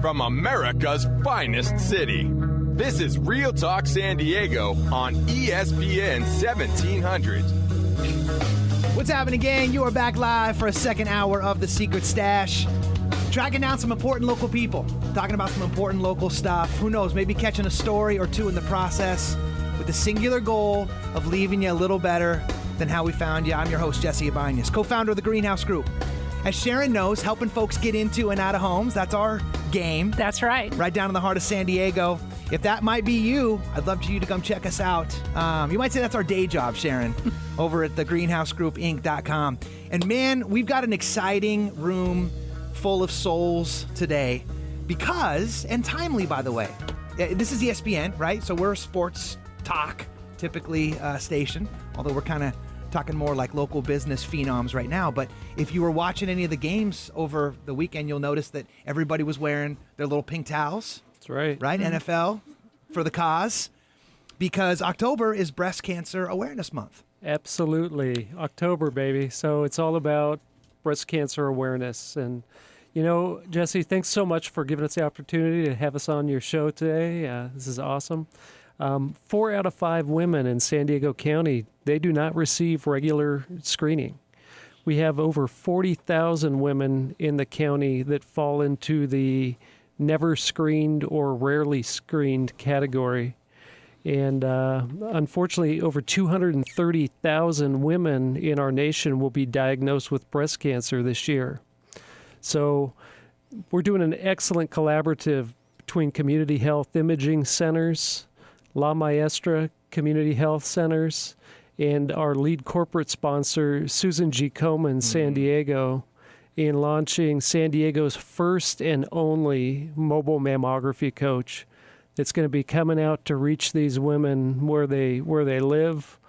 from America's finest city. This is Real Talk San Diego on ESPN 1700. What's happening, gang? You are back live for a second hour of The Secret Stash. Tracking down some important local people, talking about some important local stuff. Who knows, maybe catching a story or two in the process with the singular goal of leaving you a little better than how we found you. I'm your host, Jesse Ibanez, co-founder of the Greenhouse Group. As Sharon knows, helping folks get into and out of homes, that's our game. That's right. Right down in the heart of San Diego. If that might be you, I'd love for you to come check us out. You might say that's our day job, Sharon, over at thegreenhousegroupinc.com. And man, we've got an exciting room full of souls today because, and timely by the way, this is ESPN, right? So we're a sports talk, typically station, although we're kind of talking more like local business phenoms right now. But if you were watching any of the games over the weekend, you'll notice that everybody was wearing their little pink towels. That's right. Right? Mm-hmm. NFL for the cause, because October is Breast Cancer Awareness Month. Absolutely. October, baby. So it's all about breast cancer awareness. And, you know, Jesse, thanks so much for giving us the opportunity to have us on your show today. This is awesome. 4 out of 5 women in San Diego County, they do not receive regular screening. We have over 40,000 women in the county that fall into the never screened or rarely screened category. And unfortunately, over 230,000 women in our nation will be diagnosed with breast cancer this year. So we're doing an excellent collaborative between Community Health Imaging Centers, La Maestra Community Health Centers, and our lead corporate sponsor, Susan G. Komen, San Diego, in launching San Diego's first and only mobile mammography coach. It's going to be coming out to reach these women where they live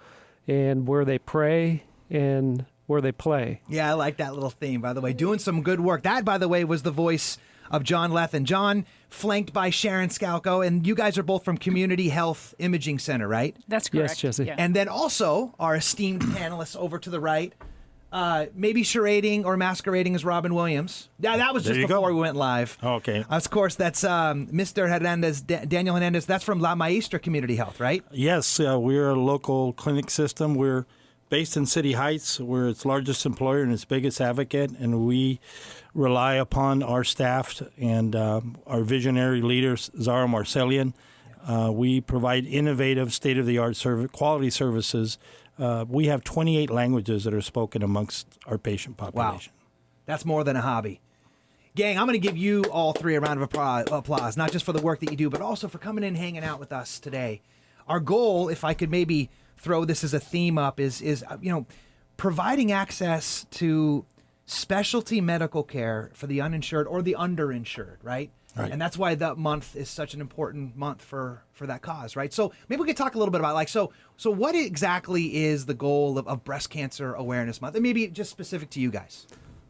and where they pray and where they play. Yeah, I like that little theme, by the way. Doing some good work. That, by the way, was the voice of John Lethin. John, flanked by Sharon Skalko, and you guys are both from Community Health Imaging Center, right? That's correct. Yes, Jesse. Yeah. And then also our esteemed panelists over to the right, maybe charading or masquerading as Robin Williams. Yeah, that was just before we went live. Okay. Of course, that's Mr. Hernandez, Daniel Hernandez. That's from La Maestra Community Health, right? Yes, we're a local clinic system. We're based in City Heights. We're its largest employer and its biggest advocate, and we rely upon our staff and our visionary leader, Zara Marcellian. We provide innovative, state-of-the-art quality services. We have 28 languages that are spoken amongst our patient population. Wow. That's more than a hobby. Gang, I'm going to give you all three a round of applause, not just for the work that you do, but also for coming in and hanging out with us today. Our goal, if I could maybe throw this as a theme up, is providing access to specialty medical care for the uninsured or the underinsured, right? Right. And that's why that month is such an important month for that cause, right? So maybe we could talk a little bit about so what exactly is the goal of Breast Cancer Awareness Month? And maybe just specific to you guys,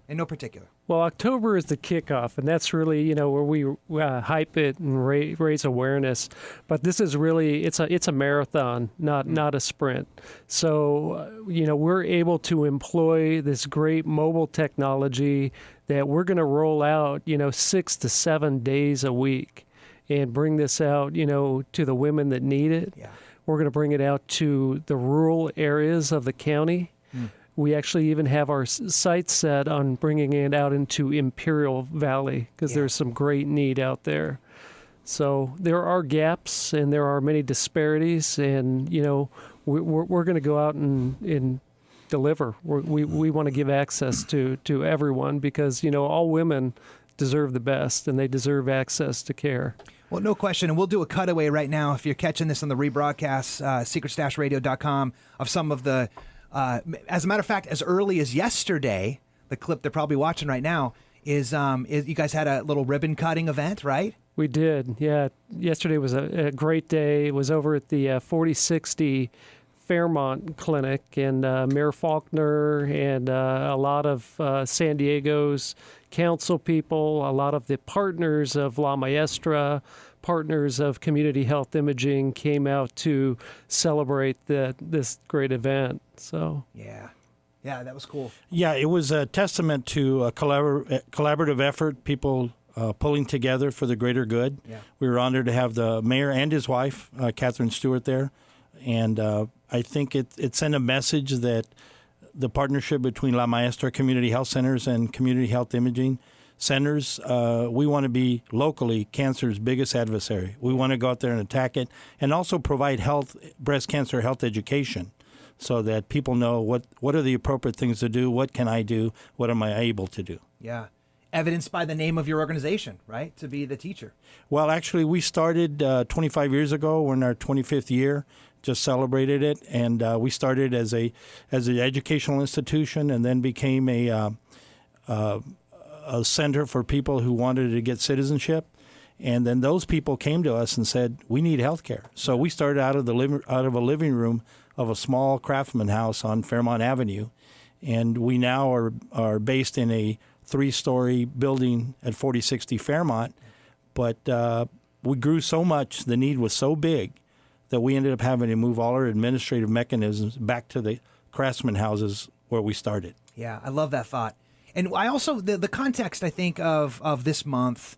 in no particular. Well, October is the kickoff, and that's really, where we hype it and raise awareness. But this is really, it's a marathon, not a sprint. So, we're able to employ this great mobile technology that we're going to roll out, 6 to 7 days a week and bring this out, to the women that need it. Yeah. We're going to bring it out to the rural areas of the county. We actually even have our sights set on bringing it out into Imperial Valley because there's some great need out there. So there are gaps and there are many disparities, and we're going to go out and deliver. We want to give access to everyone because all women deserve the best and they deserve access to care. Well, no question, and we'll do a cutaway right now if you're catching this on the rebroadcast, secretstashradio.com, of some of the. As a matter of fact, as early as yesterday, the clip they're probably watching right now is you guys had a little ribbon cutting event, right? We did, yeah. Yesterday was a great day. It was over at the 4060 Fairmont Clinic, and Mayor Faulkner and a lot of San Diego's council people, a lot of the partners of La Maestra, partners of Community Health Imaging came out to celebrate this great event. So yeah, that was cool. Yeah, it was a testament to a collaborative effort. People pulling together for the greater good. Yeah. We were honored to have the mayor and his wife, Catherine Stewart, there. And I think it sent a message that the partnership between La Maestra Community Health Centers and Community Health Imaging Centers, we want to be locally cancer's biggest adversary. We want to go out there and attack it and also provide breast cancer health education so that people know what are the appropriate things to do, what can I do, what am I able to do. Yeah. Evidenced by the name of your organization, right? To be the teacher. Well, actually, we started 25 years ago. We're in our 25th year. Just celebrated it, and we started as an educational institution, and then became a center for people who wanted to get citizenship. And then those people came to us and said, "We need health care." So we started out of a living room of a small craftsman house on Fairmont Avenue, and we now are based in a 3-story building at 4060 Fairmont. But we grew so much, the need was so big, that we ended up having to move all our administrative mechanisms back to the craftsman houses where we started. Yeah, I love that thought. And I also, the context, I think, of this month,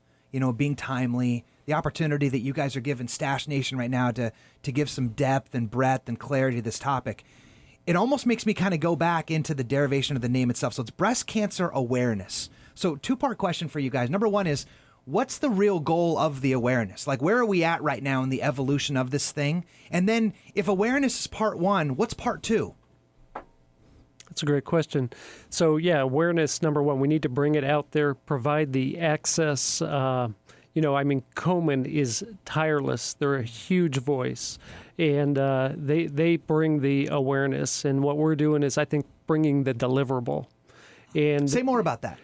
being timely, the opportunity that you guys are giving Stash Nation right now to give some depth and breadth and clarity to this topic, it almost makes me kind of go back into the derivation of the name itself. So it's breast cancer awareness. So 2-part question for you guys. Number one is, what's the real goal of the awareness? Like, where are we at right now in the evolution of this thing? And then if awareness is part 1, what's part 2? That's a great question. So, yeah, awareness, number one, we need to bring it out there, provide the access. Komen is tireless. They're a huge voice, and they bring the awareness. And what we're doing is, I think, bringing the deliverable. And say more about that.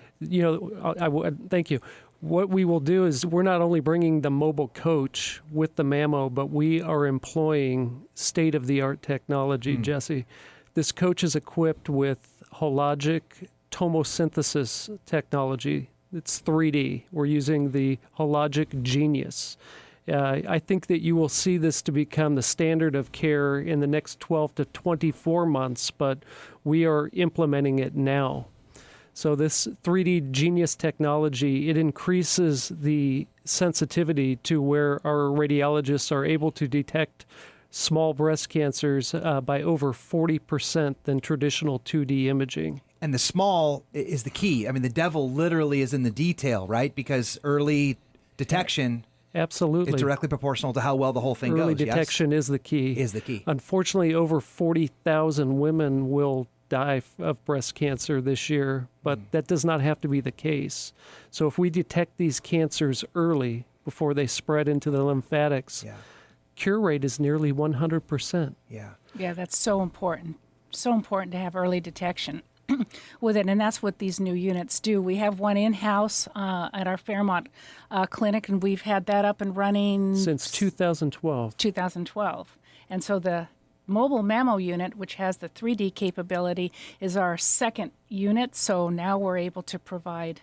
Thank you. What we will do is we're not only bringing the mobile coach with the mammo, but we are employing state-of-the-art technology, Jesse. This coach is equipped with hologic tomosynthesis technology. It's 3D. We're using the hologic genius. I think that you will see this to become the standard of care in the next 12 to 24 months, but we are implementing it now. So this 3D genius technology, it increases the sensitivity to where our radiologists are able to detect small breast cancers by over 40% than traditional 2D imaging. And the small is the key. I mean, the devil literally is in the detail, right? Because early detection absolutely is directly proportional to how well the whole thing goes. Early detection is the key. Is the key. Unfortunately, over 40,000 women will die of breast cancer this year, but that does not have to be the case. So if we detect these cancers early before they spread into the lymphatics, cure rate is nearly 100%. Yeah. Yeah, that's so important. So important to have early detection with it, and that's what these new units do. We have one in-house at our Fairmont clinic, and we've had that up and running since 2012. 2012. And so the mobile mammo unit, which has the 3D capability, is our second unit. So now we're able to provide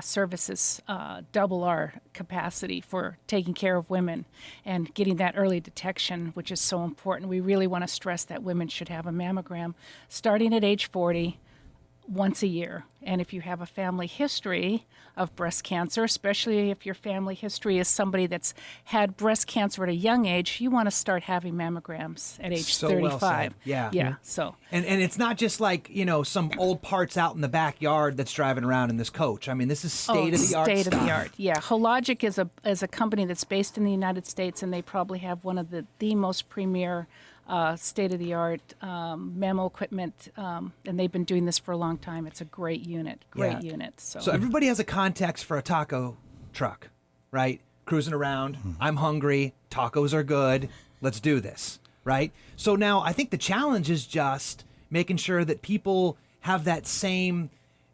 services, double our capacity for taking care of women and getting that early detection, which is so important. We really want to stress that women should have a mammogram starting at age 40 once a year. And if you have a family history of breast cancer, especially if your family history is somebody that's had breast cancer at a young age, you want to start having mammograms at age 35. Well said. Yeah. So and it's not just like, some old parts out in the backyard that's driving around in this coach. I mean, this is state-of-the-art state stuff. of the art. Yeah. Hologic is a company that's based in the United States, and they probably have one of the most premier state-of-the-art mammo equipment, and they've been doing this for a long time. It's a great unit, unit. So everybody has a context for a taco truck, right? Cruising around, I'm hungry, tacos are good, let's do this, right? So now I think the challenge is just making sure that people have that same,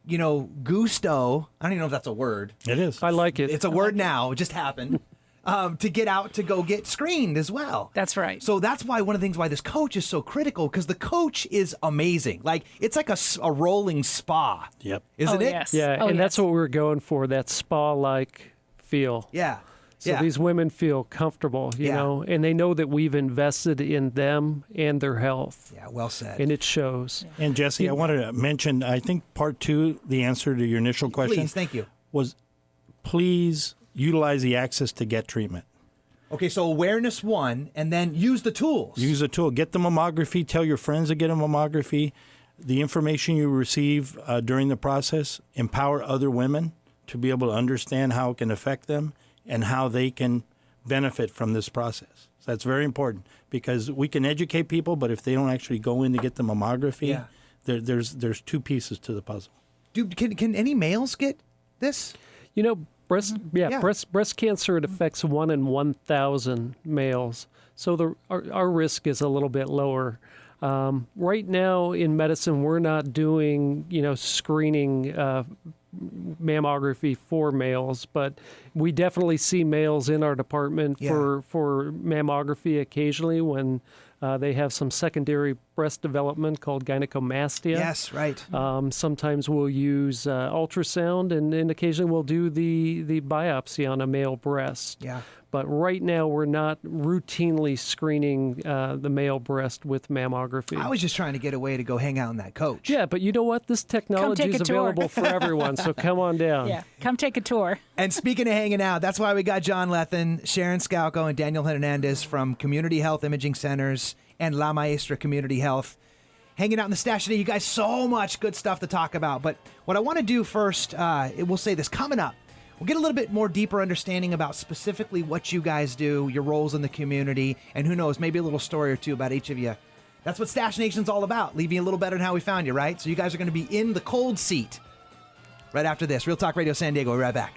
gusto. I don't even know if that's a word. It is. I like it. It's a word now. It just happened. To get out to go get screened as well. That's right. So that's why one of the things why this coach is so critical, because the coach is amazing. Like, it's like a rolling spa. Yep. Isn't it? Yes. Yeah, Oh, and yes. that's what we're going for, that spa-like feel. Yeah. So these women feel comfortable, you know, and they know that we've invested in them and their health. Yeah, well said. And it shows. And Jesse, I wanted to mention, I think part 2, the answer to your initial question. Please, thank you. Was please utilize the access to get treatment. Okay, so awareness one, and then use the tools. Use a tool. Get the mammography. Tell your friends to get a mammography. The information you receive during the process, empower other women to be able to understand how it can affect them and how they can benefit from this process. So that's very important because we can educate people, but if they don't actually go in to get the mammography, there's two pieces to the puzzle. Dude, can any males get this? You know, breast cancer, it affects 1 in 1,000 males. So our risk is a little bit lower. Right now in medicine, we're not doing, screening mammography for males, but we definitely see males in our department for mammography occasionally when they have some secondary breast development called gynecomastia. Yes, right. Sometimes we'll use ultrasound, and occasionally we'll do the biopsy on a male breast. Yeah. But right now, we're not routinely screening the male breast with mammography. I was just trying to get away to go hang out in that coach. Yeah, but you know what? This technology is available for everyone, so come on down. Yeah, come take a tour. And speaking of hanging out, that's why we got John Lethin, Sharon Skalko, and Daniel Hernandez from Community Health Imaging Centers and La Maestra Community Health hanging out in the stash today. You guys, so much good stuff to talk about. But what I want to do first, we'll say this, coming up, we'll get a little bit more deeper understanding about specifically what you guys do, your roles in the community, and who knows, maybe a little story or two about each of you. That's what Stash Nation's all about, leaving you a little better than how we found you, right? So you guys are going to be in the cold seat right after this. Real Talk Radio San Diego. We'll be right back.